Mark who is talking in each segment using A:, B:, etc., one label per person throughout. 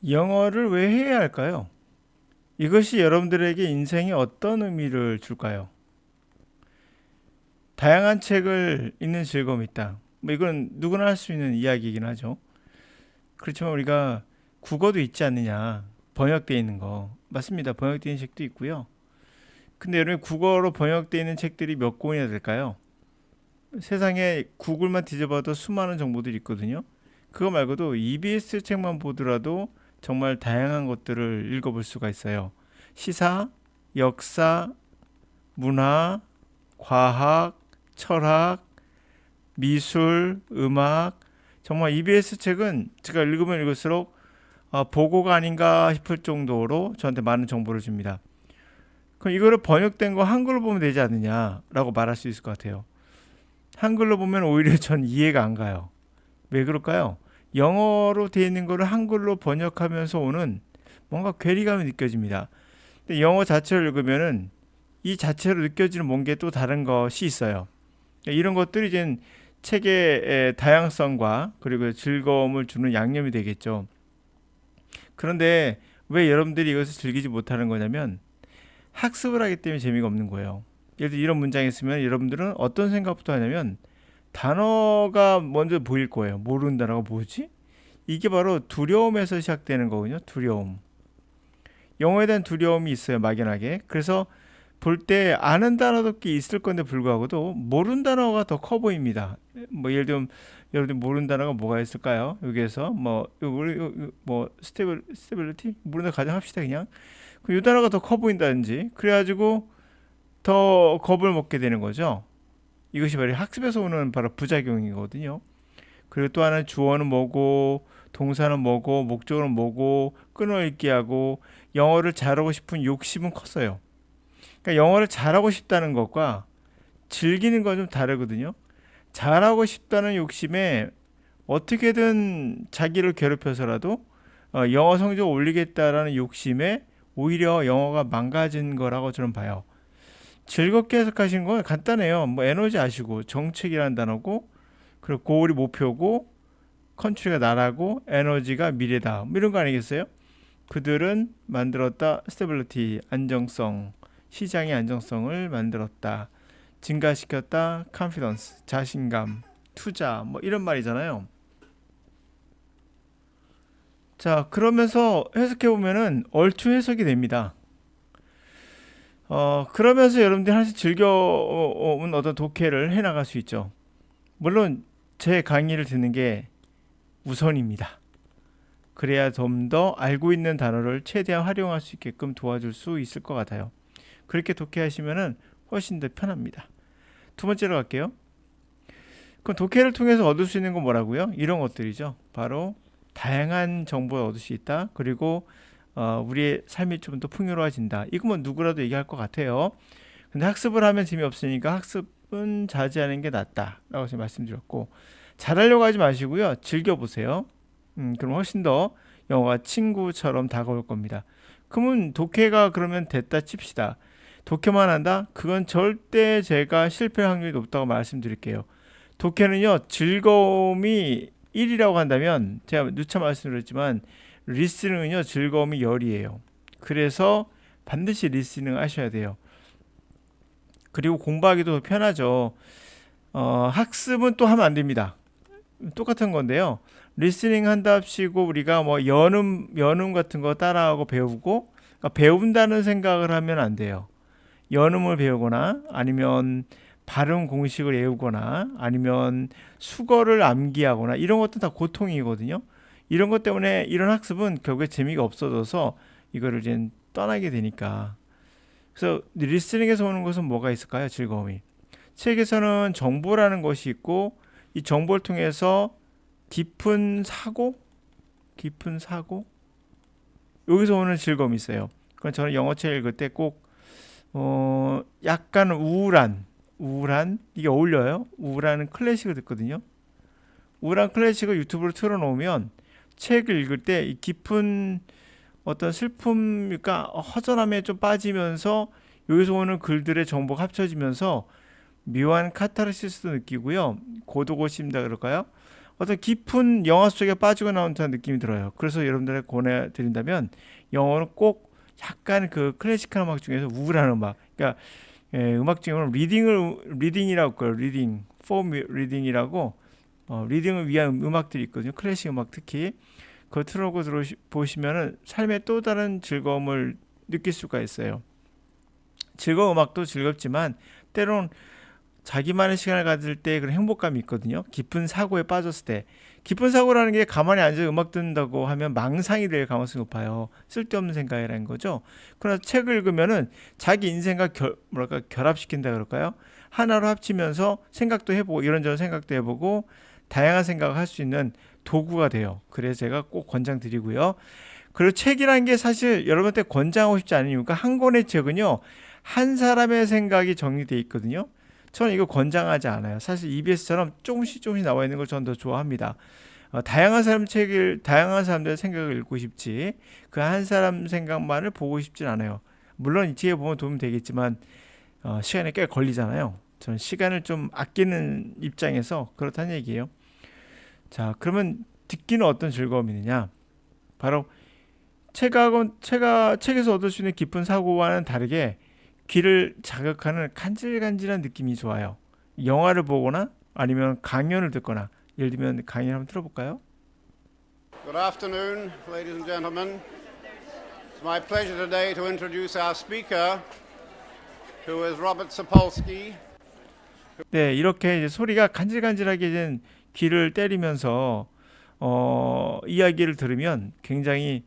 A: 영어를 왜 해야 할까요? 이것이 여러분들에게 인생에 어떤 의미를 줄까요? 다양한 책을 읽는 즐거움이 있다. 뭐 이건 누구나 할 수 있는 이야기이긴 하죠. 그렇지만 우리가 국어도 있지 않느냐. 번역되어 있는 거. 맞습니다. 번역되어 있는 책도 있고요. 근데 여러분 국어로 번역되어 있는 책들이 몇 권이나 될까요? 세상에 구글만 뒤져봐도 수많은 정보들이 있거든요. 그거 말고도 EBS 책만 보더라도 정말 다양한 것들을 읽어볼 수가 있어요. 시사, 역사, 문화, 과학, 철학, 미술, 음악. 정말 EBS 책은 제가 읽으면 읽을수록 보고가 아닌가 싶을 정도로 저한테 많은 정보를 줍니다. 그럼 이거를 번역된 거 한글로 보면 되지 않느냐라고 말할 수 있을 것 같아요. 한글로 보면 오히려 전 이해가 안 가요. 왜 그럴까요? 영어로 되어 있는 거를 한글로 번역하면서 오는 뭔가 괴리감이 느껴집니다. 근데 영어 자체를 읽으면은 이 자체로 느껴지는 뭔가 또 다른 것이 있어요. 이런 것들이 이제 책의 다양성과 그리고 즐거움을 주는 양념이 되겠죠. 그런데 왜 여러분들이 이것을 즐기지 못하는 거냐면 학습을 하기 때문에 재미가 없는 거예요. 예를 들어 이런 문장이 있으면 여러분들은 어떤 생각부터 하냐면 단어가 먼저 보일 거예요. 모르는 단어가 뭐지? 이게 바로 두려움에서 시작되는 거거든요. 두려움. 영어에 대한 두려움이 있어요. 막연하게. 그래서 볼 때 아는 단어도 꽤 있을 건데 불구하고도 모르는 단어가 더 커 보입니다. 뭐 예를 들면 여러분들 모르는 단어가 뭐가 있을까요? 여기에서 뭐 스테빌리티 모르는 거 가정 합시다 그냥. 이 단어가 더 커 보인다든지 그래가지고 더 겁을 먹게 되는 거죠. 이것이 바로 학습에서 오는 바로 부작용이거든요. 그리고 또 하나는 주어는 뭐고 동사는 뭐고 목적어는 뭐고 끊어읽기 하고 영어를 잘하고 싶은 욕심은 컸어요. 그러니까 영어를 잘하고 싶다는 것과 즐기는 건 좀 다르거든요. 잘하고 싶다는 욕심에 어떻게든 자기를 괴롭혀서라도 영어 성적을 올리겠다라는 욕심에 오히려 영어가 망가진 거라고 저는 봐요. 즐겁게 해석하시는 건 간단해요. 뭐 에너지 아시고 정책이라는 단어고 그리고 고울이 목표고 컨트리가 나라고 에너지가 미래다. 뭐 이런 거 아니겠어요? 그들은 만들었다. 스테빌리티 안정성 시장의 안정성을 만들었다. 증가시켰다. 컨피던스 자신감 투자 뭐 이런 말이잖아요. 자 그러면서 해석해 보면은 얼추 해석이 됩니다. 그러면서 여러분들이 하나씩 즐겨온 어떤 독해를 해나갈 수 있죠. 물론 제 강의를 듣는 게 우선입니다. 그래야 좀 더 알고 있는 단어를 최대한 활용할 수 있게끔 도와줄 수 있을 것 같아요. 그렇게 독해하시면은 훨씬 더 편합니다. 두 번째로 갈게요. 그럼 독해를 통해서 얻을 수 있는 건 뭐라고요? 이런 것들이죠. 바로 다양한 정보를 얻을 수 있다. 그리고 우리의 삶이 좀 더 풍요로워진다. 이거 뭐 누구라도 얘기할 것 같아요. 근데 학습을 하면 재미없으니까 학습은 자제하는 게 낫다라고 제가 말씀드렸고 잘하려고 하지 마시고요. 즐겨보세요. 그럼 훨씬 더 영어가 친구처럼 다가올 겁니다. 그러면 독해가 그러면 됐다 칩시다. 독해만 한다? 그건 절대 제가 실패 확률이 높다고 말씀드릴게요. 독해는요, 즐거움이 1이라고 한다면, 제가 누차 말씀드렸지만, 리스닝은요, 즐거움이 10이에요. 그래서 반드시 리스닝 하셔야 돼요. 그리고 공부하기도 편하죠. 학습은 또 하면 안 됩니다. 똑같은 건데요. 리스닝 한답시고 우리가 뭐 연음 같은 거 따라하고 배우고 그러니까 배운다는 생각을 하면 안 돼요. 연음을 배우거나 아니면 발음 공식을 외우거나 아니면 수거를 암기하거나 이런 것도 다 고통이거든요. 이런 것 때문에 이런 학습은 결국에 재미가 없어져서 이거를 이제 떠나게 되니까. 그래서 리스닝에서 오는 것은 뭐가 있을까요? 즐거움이. 책에서는 정보라는 것이 있고 이 정보를 통해서 깊은 사고, 깊은 사고 여기서 오는 즐거움이 있어요. 그럼 저는 영어책 읽을 때꼭 약간 우울한 이게 어울려요. 우울한 클래식을 듣거든요. 우울한 클래식을 유튜브로 틀어놓으면 책을 읽을 때 이 깊은 어떤 슬픔, 그러니까 허전함에 좀 빠지면서 여기서 오는 글들의 정보가 합쳐지면서 묘한 카타르시스도 느끼고요. 고독고심다 그럴까요? 어떤 깊은 영화 속에 빠지고 나온 듯한 느낌이 들어요. 그래서 여러분들에게 권해드린다면 영어는 꼭 약간 그 클래식한 음악 중에서 우울한 음악, 그러니까 음악 중에는 리딩이라고 해요. 리딩, 폼 리딩이라고 리딩을 위한 음악들이 있거든요. 클래식 음악 특히 그거 틀어놓고 보시면은 삶의 또 다른 즐거움을 느낄 수가 있어요. 즐거운 음악도 즐겁지만 때론 자기만의 시간을 가질 때 그런 행복감이 있거든요. 깊은 사고에 빠졌을 때. 깊은 사고라는 게 가만히 앉아 음악 듣는다고 하면 망상이 될 가능성이 높아요. 쓸데없는 생각이라는 거죠. 그러나 책을 읽으면은 자기 인생과 결합시킨다 그럴까요? 하나로 합치면서 생각도 해보고 이런저런 생각도 해보고 다양한 생각을 할 수 있는 도구가 돼요. 그래서 제가 꼭 권장드리고요. 그리고 책이라는 게 사실 여러분한테 권장하고 싶지 않은 이유가 한 권의 책은요. 한 사람의 생각이 정리되어 있거든요. 저는 이거 권장하지 않아요. 사실 EBS처럼 조금씩 나와 있는 걸 저는 더 좋아합니다. 다양한 사람들의 생각을 읽고 싶지, 그 한 사람 생각만을 보고 싶진 않아요. 물론 이 뒤에 보면 도움이 되겠지만, 시간이 꽤 걸리잖아요. 저는 시간을 좀 아끼는 입장에서 그렇다는 얘기예요. 자, 그러면 듣기는 어떤 즐거움이 있느냐? 바로 책에서 얻을 수 있는 깊은 사고와는 다르게 귀를 자극하는 간질간질한 느낌이 좋아요. 영화를 보거나 아니면 강연을 듣거나, 예를 들면 강연 한번 들어볼까요?
B: Good afternoon, ladies and gentlemen. It's my pleasure today to introduce our speaker, who is Robert Sapolsky.
A: 네, 이렇게 이제 소리가 간질간질하게 된 귀를 때리면서 이야기를 들으면 굉장히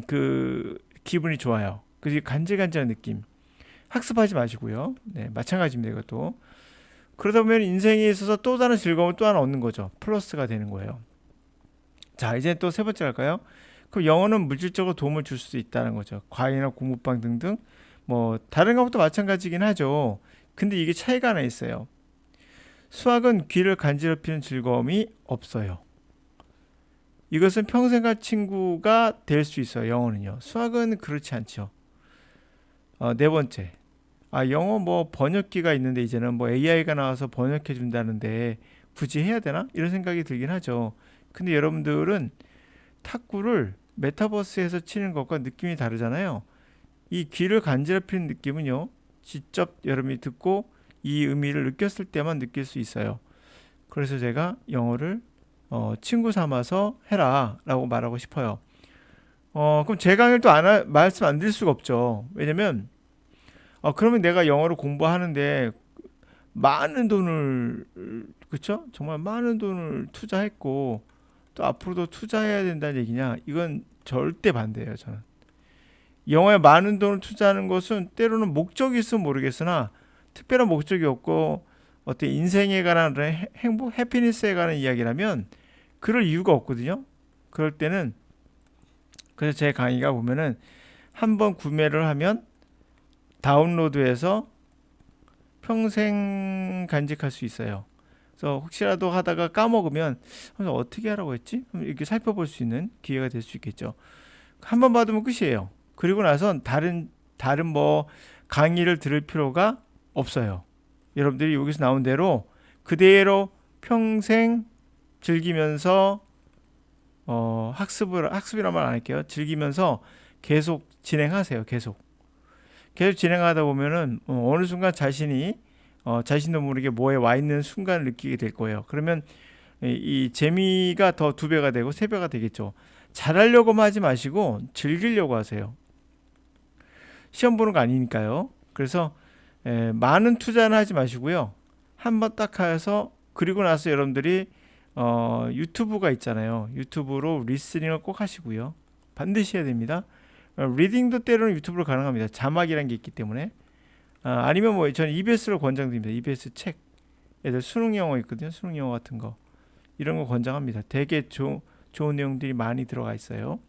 A: 그 기분이 좋아요. 그 간질간질한 느낌. 학습하지 마시고요. 네, 마찬가지입니다. 이것도. 그러다 보면 인생에 있어서 또 다른 즐거움을 또 하나 얻는 거죠. 플러스가 되는 거예요. 자, 이제 또 세 번째 할까요? 그럼 영어는 물질적으로 도움을 줄 수 있다는 거죠. 과외나 공부방 등등. 뭐 다른 것도 마찬가지긴 하죠. 근데 이게 차이가 하나 있어요. 수학은 귀를 간지럽히는 즐거움이 없어요. 이것은 평생 갈 친구가 될 수 있어요. 영어는요. 수학은 그렇지 않죠. 네 번째. 영어 뭐 번역기가 있는데 이제는 뭐 AI가 나와서 번역해 준다는데 굳이 해야 되나? 이런 생각이 들긴 하죠. 근데 여러분들은 탁구를 메타버스에서 치는 것과 느낌이 다르잖아요. 이 귀를 간지럽히는 느낌은요. 직접 여러분이 듣고 이 의미를 느꼈을 때만 느낄 수 있어요. 그래서 제가 영어를 친구 삼아서 해라 라고 말하고 싶어요. 그럼 제 강의를 또 말씀 안 드릴 수가 없죠. 왜냐면 그러면 내가 영어를 공부하는데 많은 돈을, 그쵸? 정말 많은 돈을 투자했고 또 앞으로도 투자해야 된다는 얘기냐? 이건 절대 반대예요. 저는 영어에 많은 돈을 투자하는 것은 때로는 목적이 있으면 모르겠으나 특별한 목적이 없고 어떤 인생에 관한 행복, 해피니스에 관한 이야기라면 그럴 이유가 없거든요. 그럴 때는 그래서 제 강의가 보면은 한번 구매를 하면 다운로드해서 평생 간직할 수 있어요. 그래서 혹시라도 하다가 까먹으면 어떻게 하라고 했지? 이렇게 살펴볼 수 있는 기회가 될 수 있겠죠. 한번 받으면 끝이에요. 그리고 나선 다른 뭐 강의를 들을 필요가 없어요. 여러분들이 여기서 나온 대로 그대로 평생 즐기면서 학습이란 말 안 할게요. 즐기면서 계속 진행하세요. 계속 진행하다 보면은 어느 순간 자신도 모르게 뭐에 와 있는 순간을 느끼게 될 거예요. 그러면 이 재미가 더 두 배가 되고 세 배가 되겠죠. 잘하려고만 하지 마시고 즐기려고 하세요. 시험 보는 거 아니니까요. 그래서 많은 투자는 하지 마시고요. 한번 딱 해서 그리고 나서 여러분들이 유튜브가 있잖아요. 유튜브로 리스닝을 꼭 하시고요. 반드시 해야 됩니다. 리딩도 때로는 유튜브로 가능합니다. 자막이란 게 있기 때문에. 아니면 뭐 저는 EBS를 권장드립니다. EBS 책. 애들 수능 영어 있거든요. 수능 영어 같은 거. 이런 거 권장합니다. 되게 좋은 내용들이 많이 들어가 있어요.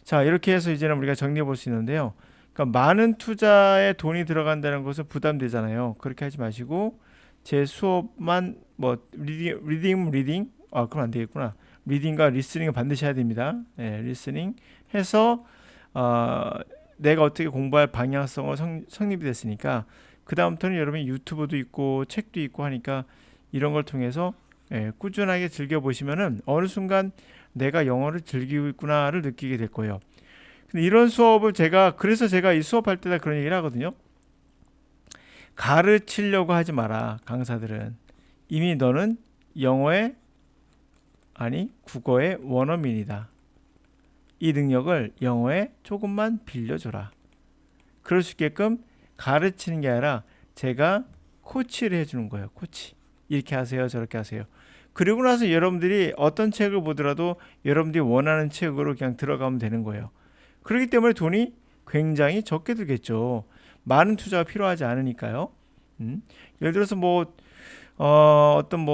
A: 자, 이렇게 해서 이제는 우리가 정리해 볼 수 있는데요. 그러니까 많은 투자에 돈이 들어간다는 것은 부담되잖아요. 그렇게 하지 마시고 제 수업만 뭐 리딩 그럼 안 되겠구나. 리딩과 리스닝을 반드시 해야 됩니다. 리스닝 해서 내가 어떻게 공부할 방향성을 성립이 됐으니까 그 다음부터는 여러분이 유튜브도 있고 책도 있고 하니까 이런 걸 통해서 꾸준하게 즐겨보시면은 어느 순간 내가 영어를 즐기고 있구나를 느끼게 될 거예요. 근데 이런 수업을 그래서 제가 이 수업할 때다 그런 얘기를 하거든요. 가르치려고 하지 마라. 강사들은 이미 너는 국어의 원어민이다. 이 능력을 영어에 조금만 빌려줘라. 그럴 수 있게끔 가르치는 게 아니라 제가 코치를 해주는 거예요. 코치. 이렇게 하세요. 저렇게 하세요. 그리고 나서 여러분들이 어떤 책을 보더라도 여러분들이 원하는 책으로 그냥 들어가면 되는 거예요. 그렇기 때문에 돈이 굉장히 적게 들겠죠. 많은 투자가 필요하지 않으니까요. 예를 들어서 어떤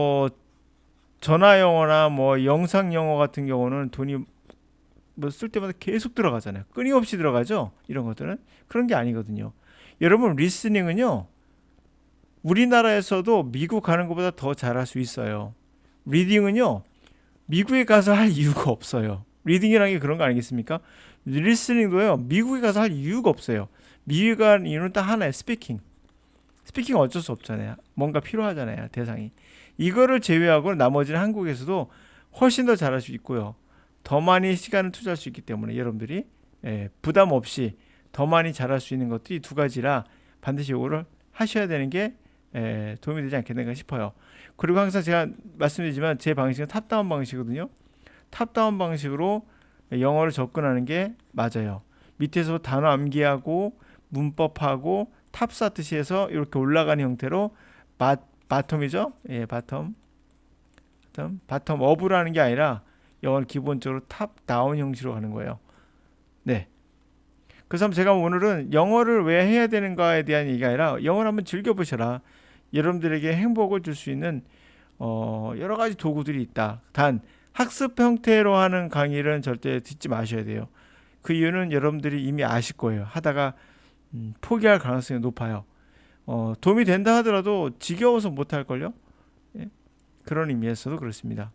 A: 전화 영어나 영상 영어 같은 경우는 돈이 쓸 때마다 계속 들어가잖아요. 끊임없이 들어가죠. 이런 것들은 그런 게 아니거든요. 여러분 리스닝은요. 우리나라에서도 미국 가는 것보다 더 잘할 수 있어요. 리딩은요. 미국에 가서 할 이유가 없어요. 리딩이라는 게 그런 거 아니겠습니까? 리스닝도요. 미국에 가서 할 이유가 없어요. 미국에 가는 이유는 딱 하나예요. 스피킹 어쩔 수 없잖아요. 뭔가 필요하잖아요. 대상이. 이거를 제외하고 나머지는 한국에서도 훨씬 더 잘할 수 있고요. 더 많이 시간을 투자할 수 있기 때문에 여러분들이 부담 없이 더 많이 잘할 수 있는 것도 이 두 가지라 반드시 이거를 하셔야 되는 게 도움이 되지 않겠는가 싶어요. 그리고 항상 제가 말씀드리지만 제 방식은 탑다운 방식이거든요. 탑다운 방식으로 영어를 접근하는 게 맞아요. 밑에서 단어 암기하고 문법하고 탑 쌓듯이 해서 이렇게 올라가는 형태로 바텀이죠. 바텀 업으라는 게 아니라 영어를 기본적으로 탑 다운 형식으로 가는 거예요. 네. 그래서 제가 오늘은 영어를 왜 해야 되는가에 대한 얘기가 아니라 영어를 한번 즐겨보셔라. 여러분들에게 행복을 줄 수 있는 여러 가지 도구들이 있다. 단 학습 형태로 하는 강의는 절대 듣지 마셔야 돼요. 그 이유는 여러분들이 이미 아실 거예요. 하다가 포기할 가능성이 높아요. 도움이 된다 하더라도 지겨워서 못할걸요. 예? 그런 의미에서도 그렇습니다.